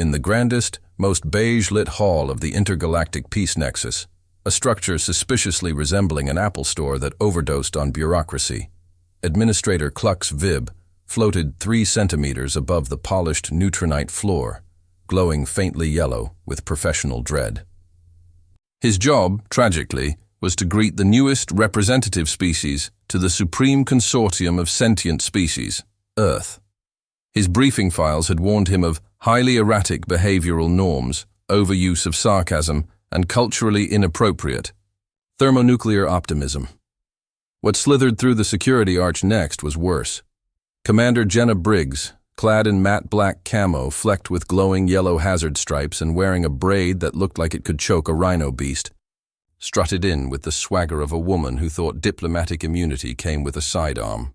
in the grandest, most beige-lit hall of the Intergalactic Peace Nexus, a structure suspiciously resembling an Apple store that overdosed on bureaucracy. Administrator Klux Vib floated 3 centimeters above the polished neutronite floor, glowing faintly yellow with professional dread. His job, tragically, was to greet the newest representative species to the supreme consortium of sentient species, Earth. His briefing files had warned him of highly erratic behavioral norms, overuse of sarcasm, and culturally inappropriate thermonuclear optimism. What slithered through the security arch next was worse. Commander Jenna Briggs, clad in matte black camo flecked with glowing yellow hazard stripes and wearing a braid that looked like it could choke a rhino beast, strutted in with the swagger of a woman who thought diplomatic immunity came with a sidearm.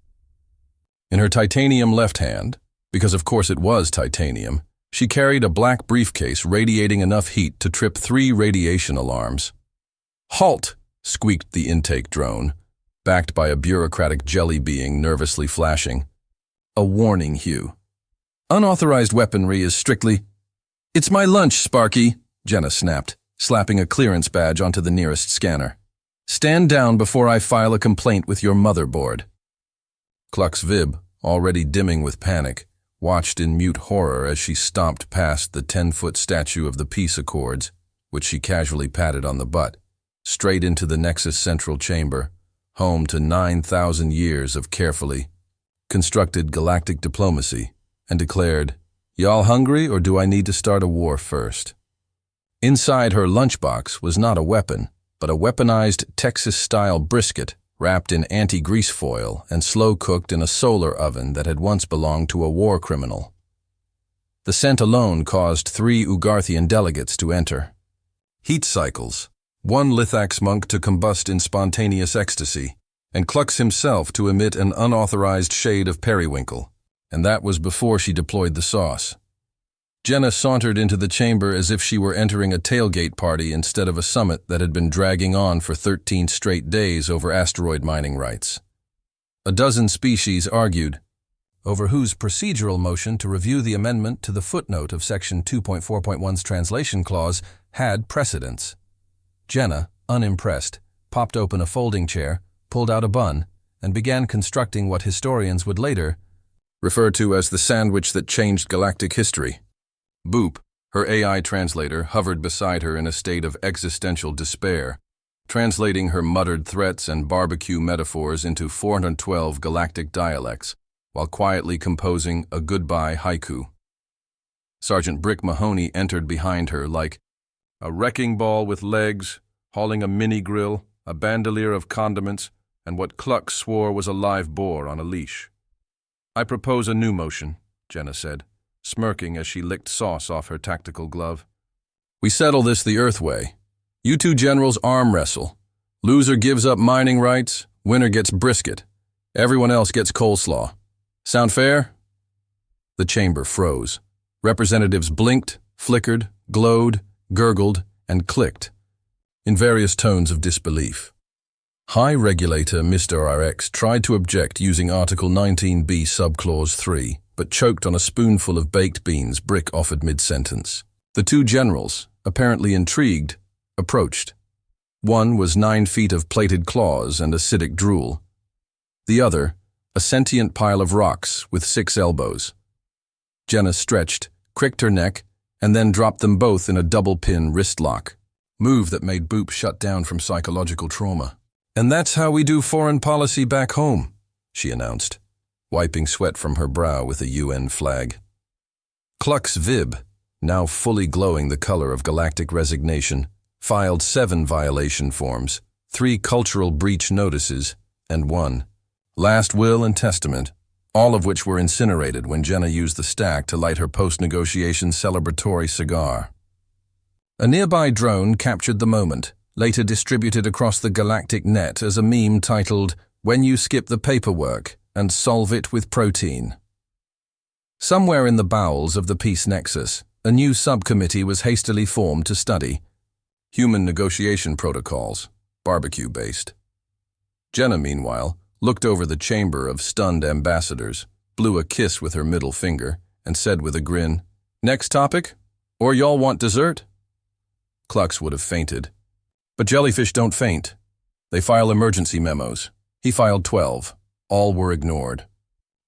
In her titanium left hand, because of course it was titanium, she carried a black briefcase radiating enough heat to trip 3 radiation alarms. "Halt!" squeaked the intake drone, backed by a bureaucratic jelly being nervously flashing. A warning hue. "Unauthorized weaponry is strictly—" "It's my lunch, Sparky," Jenna snapped, slapping a clearance badge onto the nearest scanner. "Stand down before I file a complaint with your motherboard." Klux Vib, already dimming with panic, watched in mute horror as she stomped past the 10-foot statue of the peace accords, which she casually patted on the butt, straight into the Nexus Central Chamber, home to 9,000 years of carefully constructed galactic diplomacy, and declared, "Y'all hungry, or do I need to start a war first?" Inside her lunchbox was not a weapon, but a weaponized Texas-style brisket wrapped in anti-grease foil and slow-cooked in a solar oven that had once belonged to a war criminal. The scent alone caused 3 Ugarthian delegates to enter. Heat cycles, 1 Lithax monk to combust in spontaneous ecstasy, and Klux himself to emit an unauthorized shade of periwinkle, and that was before she deployed the sauce. Jenna sauntered into the chamber as if she were entering a tailgate party instead of a summit that had been dragging on for 13 straight days over asteroid mining rights. A dozen species argued over whose procedural motion to review the amendment to the footnote of Section 2.4.1's translation clause had precedence. Jenna, unimpressed, popped open a folding chair, pulled out a bun, and began constructing what historians would later refer to as the sandwich that changed galactic history. Boop, her AI translator, hovered beside her in a state of existential despair, translating her muttered threats and barbecue metaphors into 412 galactic dialects, while quietly composing a goodbye haiku. Sergeant Brick Mahoney entered behind her like a wrecking ball with legs, hauling a mini-grill, a bandolier of condiments, and what Klux swore was a live boar on a leash. "I propose a new motion," Jenna said, smirking as she licked sauce off her tactical glove. "We settle this the Earth way. You 2 generals arm wrestle. Loser gives up mining rights, winner gets brisket. Everyone else gets coleslaw. Sound fair?" The chamber froze. Representatives blinked, flickered, glowed, gurgled, and clicked, in various tones of disbelief. High Regulator Mr. RX tried to object using Article 19B Subclause 3, but choked on a spoonful of baked beans Brick offered mid-sentence. The 2 generals, apparently intrigued, approached. One was 9 feet of plated claws and acidic drool. The other, a sentient pile of rocks with 6 elbows. Jenna stretched, cricked her neck, and then dropped them both in a double-pin wrist lock, move that made Boop shut down from psychological trauma. "And that's how we do foreign policy back home," she announced, wiping sweat from her brow with a UN flag. Klux Vib, now fully glowing the color of galactic resignation, filed 7 violation forms, 3 cultural breach notices, and 1 last will and testament, all of which were incinerated when Jenna used the stack to light her post-negotiation celebratory cigar. A nearby drone captured the moment, later distributed across the galactic net as a meme titled, "When you skip the paperwork and solve it with protein." Somewhere in the bowels of the Peace Nexus, a new subcommittee was hastily formed to study human negotiation protocols, barbecue-based. Jenna, meanwhile, looked over the chamber of stunned ambassadors, blew a kiss with her middle finger, and said with a grin, "Next topic? Or y'all want dessert? Klux would have fainted. But jellyfish don't faint. They file emergency memos. He filed 12. All were ignored.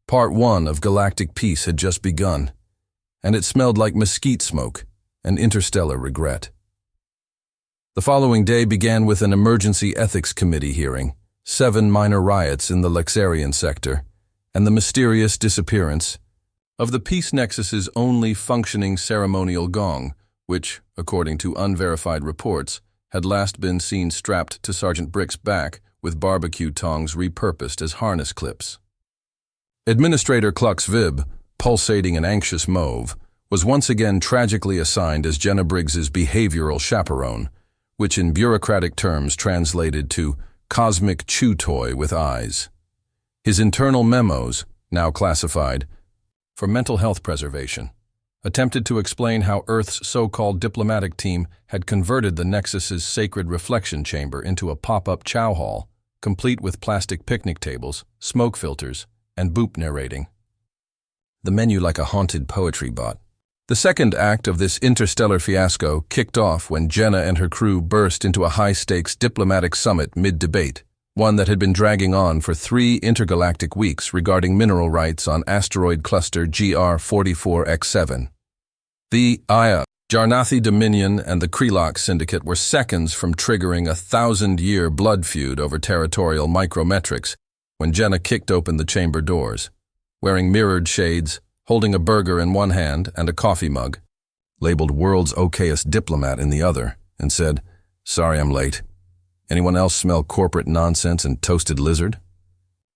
Part 1 of Galactic Peace had just begun, and it smelled like mesquite smoke and interstellar regret. The following day began with an emergency ethics committee hearing, 7 minor riots in the Lexarian sector, and the mysterious disappearance of the Peace Nexus's only functioning ceremonial gong, which, according to unverified reports, had last been seen strapped to Sergeant Brick's back with barbecue tongs repurposed as harness clips. Administrator Klux Vib, pulsating an anxious mauve, was once again tragically assigned as Jenna Briggs's behavioral chaperone, which in bureaucratic terms translated to cosmic chew toy with eyes. His internal memos, now classified for mental health preservation, attempted to explain how Earth's so-called diplomatic team had converted the Nexus's sacred reflection chamber into a pop-up chow hall, complete with plastic picnic tables, smoke filters, and boop narrating. The menu like a haunted poetry bot. The second act of this interstellar fiasco kicked off when Jenna and her crew burst into a high-stakes diplomatic summit mid-debate, one that had been dragging on for 3 intergalactic weeks regarding mineral rights on asteroid cluster GR44X7. The Jarnathi Dominion and the Krelok Syndicate were seconds from triggering a 1,000-year blood feud over territorial micrometrics when Jenna kicked open the chamber doors. Wearing mirrored shades, holding a burger in one hand and a coffee mug, labeled World's Okayest Diplomat in the other, and said, "Sorry I'm late. Anyone else smell corporate nonsense and toasted lizard?"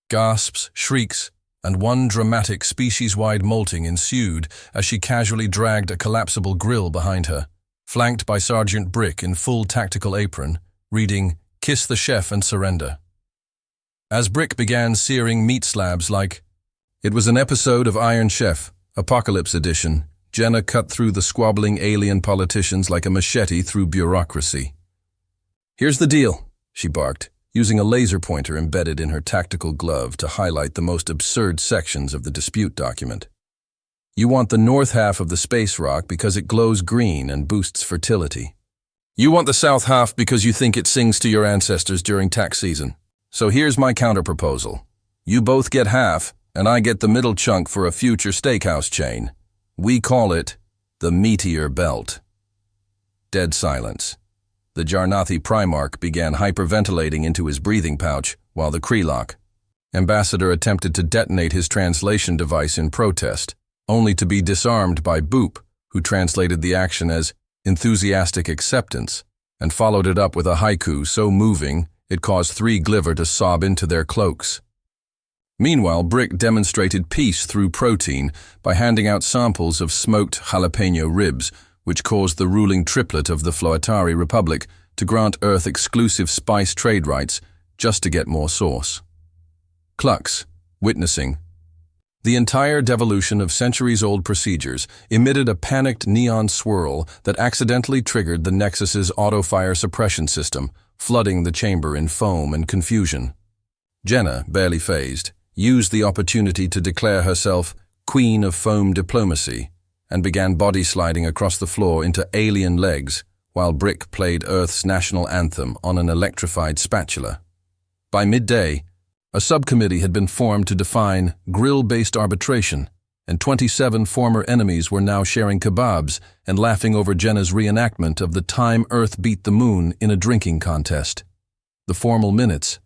Gasps, shrieks, and one dramatic species-wide molting ensued as she casually dragged a collapsible grill behind her, flanked by Sergeant Brick in full tactical apron, reading, "Kiss the chef and surrender." As Brick began searing meat slabs like, it was an episode of Iron Chef, Apocalypse Edition. Jenna cut through the squabbling alien politicians like a machete through bureaucracy. "Here's the deal," she barked, using a laser pointer embedded in her tactical glove to highlight the most absurd sections of the dispute document. "You want the north half of the space rock because it glows green and boosts fertility. You want the south half because you think it sings to your ancestors during tax season. So here's my counterproposal. You both get half, and I get the middle chunk for a future steakhouse chain. We call it the Meteor Belt." Dead silence. The Jarnathi Primarch began hyperventilating into his breathing pouch, while the Krelok ambassador attempted to detonate his translation device in protest, only to be disarmed by Boop, who translated the action as enthusiastic acceptance, and followed it up with a haiku so moving it caused 3 Gliver to sob into their cloaks. Meanwhile, Brick demonstrated peace through protein by handing out samples of smoked jalapeno ribs, which caused the ruling triplet of the Floatari Republic to grant Earth exclusive spice trade rights just to get more sauce. Klux, witnessing the entire devolution of centuries-old procedures, emitted a panicked neon swirl that accidentally triggered the Nexus's auto-fire suppression system, flooding the chamber in foam and confusion. Jenna, barely fazed, used the opportunity to declare herself Queen of Foam Diplomacy and began body-sliding across the floor into alien legs while Brick played Earth's national anthem on an electrified spatula. By midday, a subcommittee had been formed to define grill-based arbitration, and 27 former enemies were now sharing kebabs and laughing over Jenna's reenactment of the time Earth beat the moon in a drinking contest. The formal minutes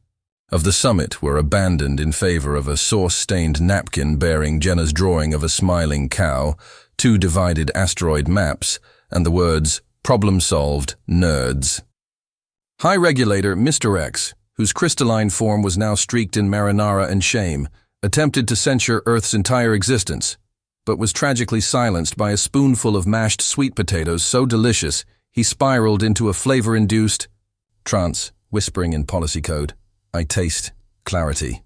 of the summit were abandoned in favor of a sauce-stained napkin bearing Jenna's drawing of a smiling cow, 2 divided asteroid maps, and the words, "Problem solved, nerds." High Regulator Mr. X, whose crystalline form was now streaked in marinara and shame, attempted to censure Earth's entire existence, but was tragically silenced by a spoonful of mashed sweet potatoes so delicious he spiraled into a flavor-induced trance, whispering in policy code, "I taste clarity."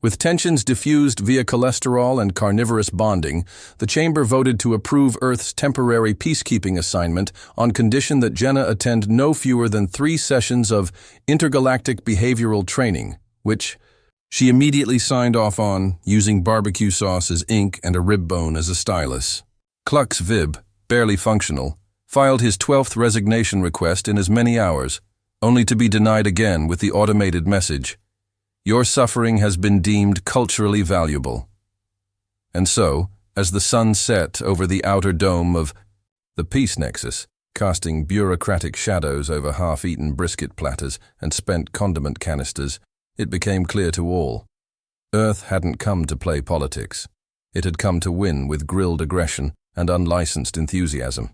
With tensions diffused via cholesterol and carnivorous bonding, the chamber voted to approve Earth's temporary peacekeeping assignment on condition that Jenna attend no fewer than 3 sessions of intergalactic behavioral training, which she immediately signed off on, using barbecue sauce as ink and a rib bone as a stylus. Klux Vib, barely functional, filed his 12th resignation request in as many hours, only to be denied again with the automated message, "Your suffering has been deemed culturally valuable." And so, as the sun set over the outer dome of the Peace Nexus, casting bureaucratic shadows over half-eaten brisket platters and spent condiment canisters, it became clear to all. Earth hadn't come to play politics. It had come to win with grilled aggression and unlicensed enthusiasm.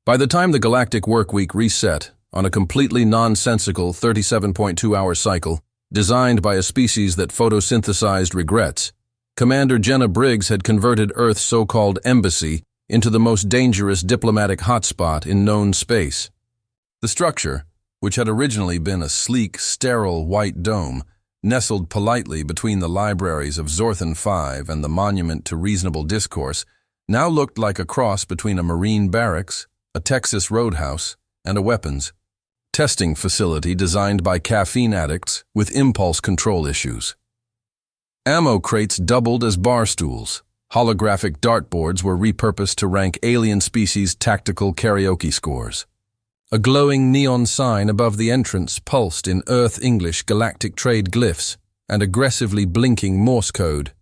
By the time the galactic workweek reset on a completely nonsensical 37.2-hour cycle, designed by a species that photosynthesized regrets, Commander Jenna Briggs had converted Earth's so-called embassy into the most dangerous diplomatic hotspot in known space. The structure, which had originally been a sleek, sterile white dome, nestled politely between the libraries of Zorthan 5 and the Monument to Reasonable Discourse, now looked like a cross between a Marine barracks, a Texas roadhouse, and a weapons testing facility designed by caffeine addicts with impulse control issues. Ammo crates doubled as bar stools. Holographic dartboards were repurposed to rank alien species' tactical karaoke scores. A glowing neon sign above the entrance pulsed in Earth English galactic trade glyphs and aggressively blinking Morse code.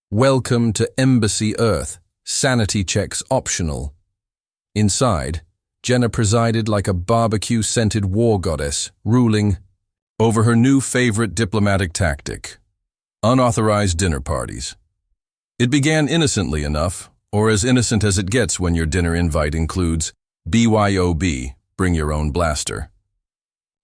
"Welcome to Embassy Earth. Sanity checks optional." Inside, Jenna presided like a barbecue-scented war goddess, ruling over her new favorite diplomatic tactic: unauthorized dinner parties. It began innocently enough, or as innocent as it gets when your dinner invite includes BYOB, bring your own blaster.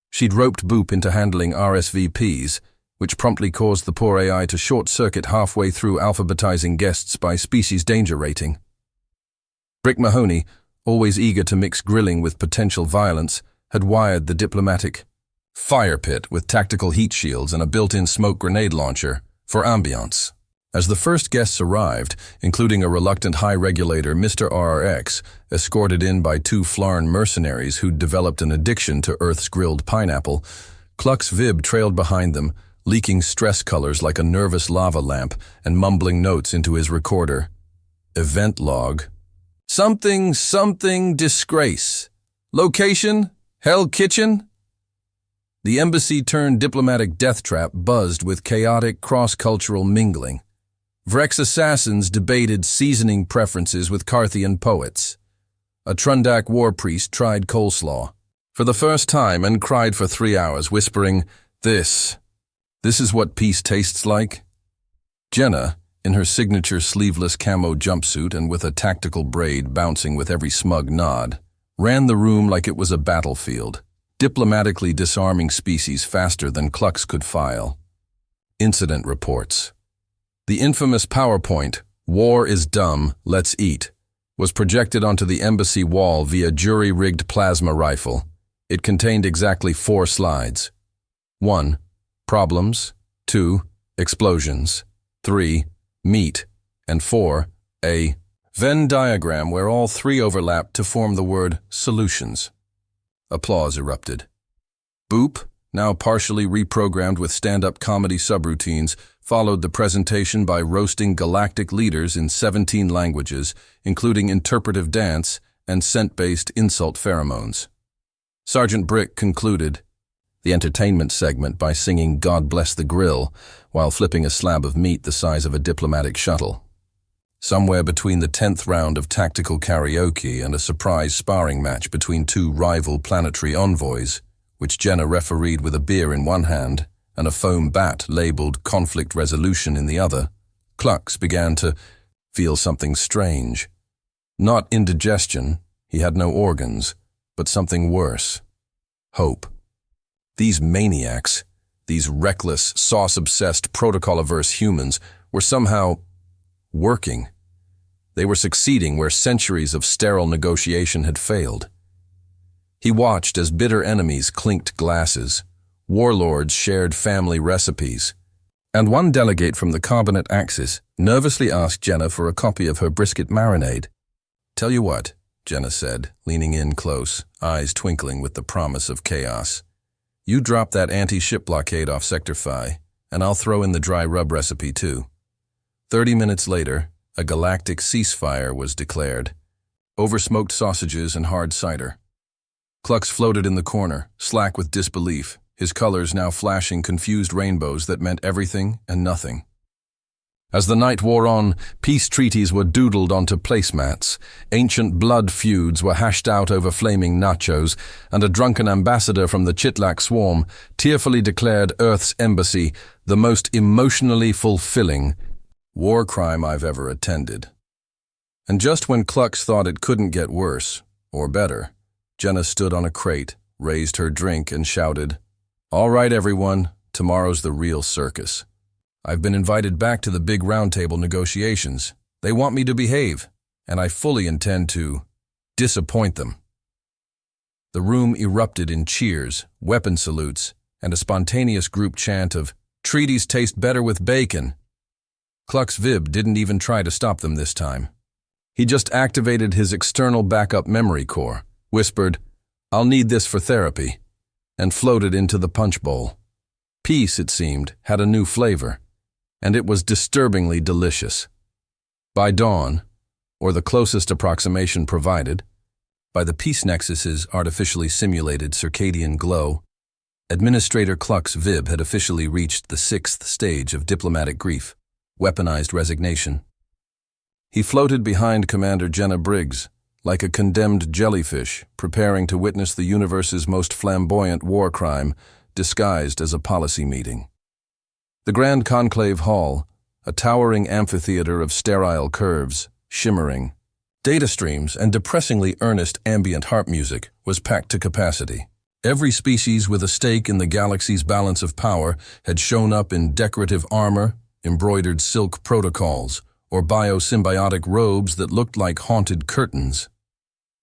She'd roped Boop into handling RSVPs, which promptly caused the poor AI to short-circuit halfway through alphabetizing guests by species danger rating. Brick Mahoney, always eager to mix grilling with potential violence, had wired the diplomatic fire pit with tactical heat shields and a built-in smoke grenade launcher for ambiance. As the first guests arrived, including a reluctant high regulator Mr. RRX, escorted in by two Flarn mercenaries who'd developed an addiction to Earth's grilled pineapple, Klux Vib trailed behind them, leaking stress colors like a nervous lava lamp and mumbling notes into his recorder. Event log. Something disgrace. Location, Hell Kitchen. The embassy-turned-diplomatic death trap buzzed with chaotic cross-cultural mingling. Vrex assassins debated seasoning preferences with Carthian poets. A Trundak war priest tried coleslaw for the first time and cried for 3 hours, whispering, This is what peace tastes like." Jenna, in her signature sleeveless camo jumpsuit and with a tactical braid bouncing with every smug nod, ran the room like it was a battlefield, diplomatically disarming species faster than Klux could file. Incident reports. The infamous PowerPoint, "War is dumb, let's eat," was projected onto the embassy wall via jury-rigged plasma rifle. It contained exactly 4 slides. 1. Problems. 2. Explosions. 3. Meat. And 4. A Venn diagram where all 3 overlapped to form the word solutions. Applause erupted. Boop, now partially reprogrammed with stand-up comedy subroutines, followed the presentation by roasting galactic leaders in 17 languages, including interpretive dance and scent-based insult pheromones. Sergeant Brick concluded the entertainment segment by singing God Bless the Grill while flipping a slab of meat the size of a diplomatic shuttle. Somewhere between the 10th round of tactical karaoke and a surprise sparring match between 2 rival planetary envoys, which Jenna refereed with a beer in one hand and a foam bat labeled conflict resolution in the other, Klux began to feel something strange. Not indigestion, he had no organs, but something worse. Hope. These maniacs, these reckless, sauce-obsessed, protocol-averse humans, were somehow working. They were succeeding where centuries of sterile negotiation had failed. He watched as bitter enemies clinked glasses, warlords shared family recipes, and one delegate from the Carbonate Axis nervously asked Jenna for a copy of her brisket marinade. "Tell you what," Jenna said, leaning in close, eyes twinkling with the promise of chaos. "You drop that anti-ship blockade off Sector Phi, and I'll throw in the dry rub recipe too." 30 minutes later, a galactic ceasefire was declared. over-smoked sausages and hard cider. Klux floated in the corner, slack with disbelief, his colors now flashing confused rainbows that meant everything and nothing. As the night wore on, peace treaties were doodled onto placemats, ancient blood feuds were hashed out over flaming nachos, and a drunken ambassador from the Chitlak swarm tearfully declared Earth's embassy the most emotionally fulfilling war crime I've ever attended. And just when Klux thought it couldn't get worse, or better, Jenna stood on a crate, raised her drink, and shouted, "All right, everyone, tomorrow's the real circus. I've been invited back to the big roundtable negotiations. They want me to behave, and I fully intend to disappoint them." The room erupted in cheers, weapon salutes, and a spontaneous group chant of, "Treaties taste better with bacon." Klux Vib didn't even try to stop them this time. He just activated his external backup memory core, whispered, "I'll need this for therapy," and floated into the punch bowl. Peace, it seemed, had a new flavor, and it was disturbingly delicious. By dawn, or the closest approximation provided, by the Peace Nexus's artificially simulated circadian glow, Administrator Klux Vib had officially reached the 6th stage of diplomatic grief, weaponized resignation. He floated behind Commander Jenna Briggs, like a condemned jellyfish, preparing to witness the universe's most flamboyant war crime, disguised as a policy meeting. The Grand Conclave Hall, a towering amphitheater of sterile curves, shimmering, data streams, and depressingly earnest ambient harp music, was packed to capacity. Every species with a stake in the galaxy's balance of power had shown up in decorative armor, embroidered silk protocols, or biosymbiotic robes that looked like haunted curtains.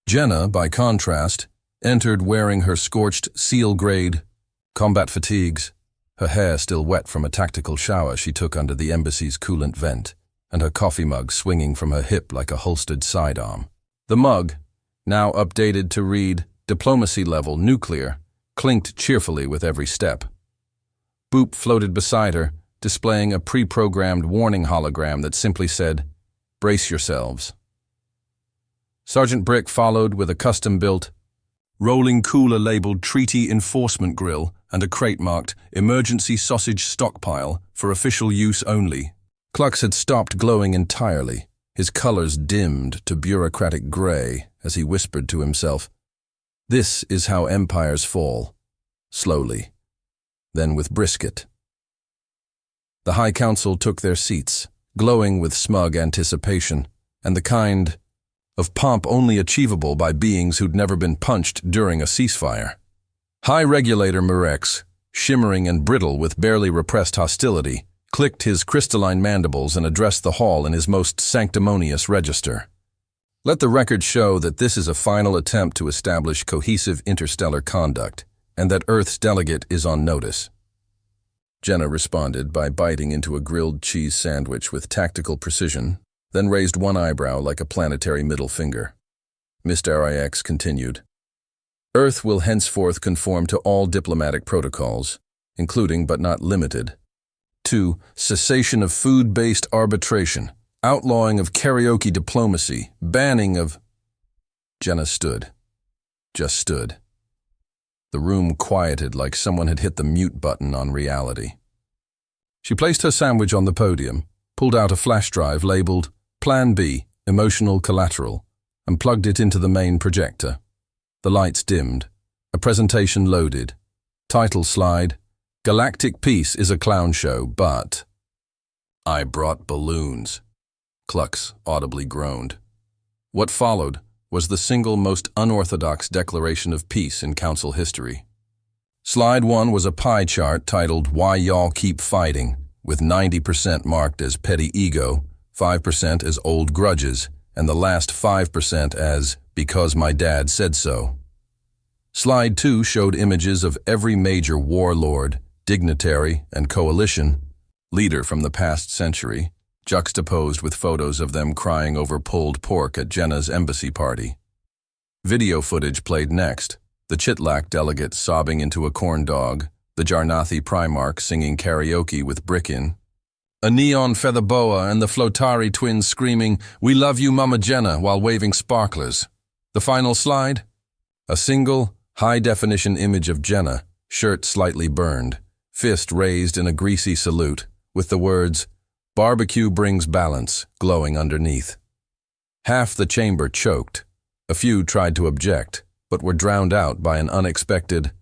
Jenna, by contrast, entered wearing her scorched seal-grade combat fatigues, her hair still wet from a tactical shower she took under the embassy's coolant vent, and her coffee mug swinging from her hip like a holstered sidearm. The mug, now updated to read Diplomacy Level Nuclear, clinked cheerfully with every step. Boop floated beside her, displaying a pre-programmed warning hologram that simply said, "Brace yourselves." Sergeant Brick followed with a custom-built, rolling cooler labeled Treaty Enforcement Grill and a crate marked Emergency Sausage Stockpile for official use only. Klux had stopped glowing entirely, his colors dimmed to bureaucratic gray as he whispered to himself, "This is how empires fall, slowly, then with brisket." The High Council took their seats, glowing with smug anticipation, and the kind of pomp only achievable by beings who'd never been punched during a ceasefire. High Regulator Murex, shimmering and brittle with barely repressed hostility, clicked his crystalline mandibles and addressed the hall in his most sanctimonious register. "Let the record show that this is a final attempt to establish cohesive interstellar conduct, and that Earth's delegate is on notice." Jenna responded by biting into a grilled cheese sandwich with tactical precision, then raised one eyebrow like a planetary middle finger. Mr. RIX continued, "Earth will henceforth conform to all diplomatic protocols, including but not limited to cessation of food-based arbitration, outlawing of karaoke diplomacy, banning of—" Jenna stood. Just stood. The room quieted like someone had hit the mute button on reality. She placed her sandwich on the podium, pulled out a flash drive labeled Plan B, Emotional Collateral, and plugged it into the main projector. The lights dimmed. A presentation loaded. Title slide, "Galactic Peace is a clown show, but—" "I brought balloons," Klux audibly groaned. What followed was the single most unorthodox declaration of peace in Council history. Slide 1 was a pie chart titled "Why Y'all Keep Fighting," with 90% marked as petty ego, 5% as old grudges, and the last 5% as "because my dad said so." Slide 2 showed images of every major warlord, dignitary, and coalition leader from the past century, juxtaposed with photos of them crying over pulled pork at Jenna's embassy party. Video footage played next, the Chitlak delegate sobbing into a corn dog, the Jarnathi Primarch singing karaoke with Brickin, A neon feather boa and the Flotari twins screaming, "We love you, Mama Jenna," while waving sparklers. The final slide? A single, high-definition image of Jenna, shirt slightly burned, fist raised in a greasy salute, with the words, "Barbecue brings balance," glowing underneath. Half the chamber choked. A few tried to object, but were drowned out by an unexpected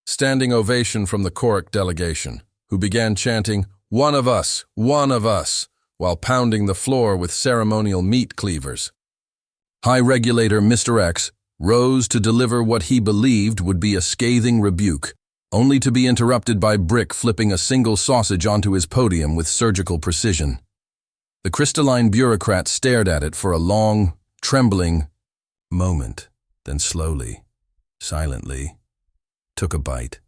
standing ovation from the Orc delegation, who began chanting, "One of us, one of us," while pounding the floor with ceremonial meat cleavers. High Regulator Mr. X rose to deliver what he believed would be a scathing rebuke, only to be interrupted by Brick flipping a single sausage onto his podium with surgical precision. The crystalline bureaucrat stared at it for a long, trembling moment, then slowly, silently, took a bite.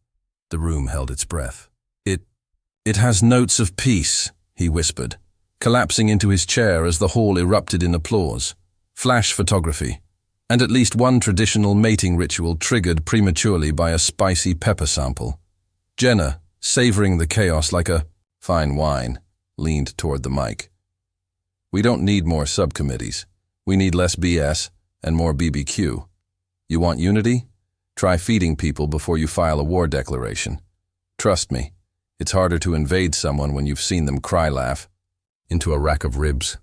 The room held its breath. It has notes of peace," he whispered, collapsing into his chair as the hall erupted in applause. Flash photography, and at least one traditional mating ritual triggered prematurely by a spicy pepper sample. Jenna, savoring the chaos like a fine wine, leaned toward the mic. "We don't need more subcommittees. We need less BS and more BBQ. You want unity? Try feeding people before you file a war declaration. Trust me, it's harder to invade someone when you've seen them cry-laugh into a rack of ribs."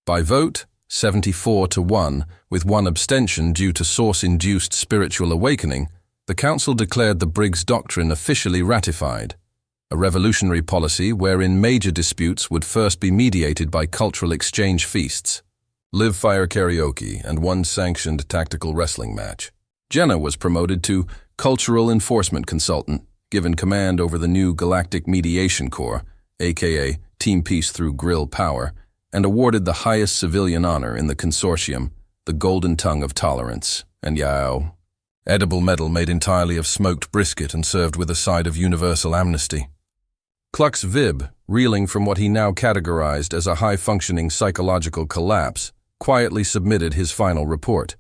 By vote, 74-1, with one abstention due to source-induced spiritual awakening, the Council declared the Briggs Doctrine officially ratified, a revolutionary policy wherein major disputes would first be mediated by cultural exchange feasts, live fire karaoke, and one sanctioned tactical wrestling match. Jenna was promoted to Cultural Enforcement Consultant, given command over the new Galactic Mediation Corps, aka Team Peace through Grill Power, and awarded the highest civilian honor in the consortium, the Golden Tongue of Tolerance, and Yao. Edible metal made entirely of smoked brisket and served with a side of universal amnesty. Klux Vib, reeling from what he now categorized as a high-functioning psychological collapse, quietly submitted his final report.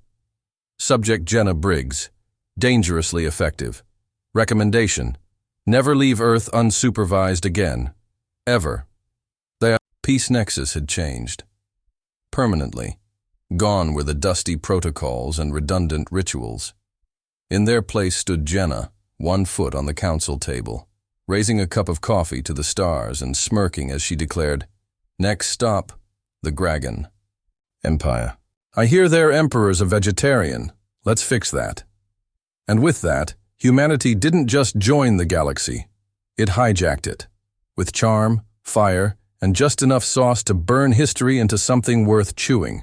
Subject Jenna Briggs, dangerously effective. Recommendation: never leave Earth unsupervised again. Ever. The Peace Nexus had changed. Permanently. Gone were the dusty protocols and redundant rituals. In their place stood Jenna, 1 foot on the council table, raising a cup of coffee to the stars and smirking as she declared, "Next stop, the Gragan. Empire. I hear their emperor's a vegetarian. Let's fix that." And with that, humanity didn't just join the galaxy. It hijacked it, with charm, fire, and just enough sauce to burn history into something worth chewing.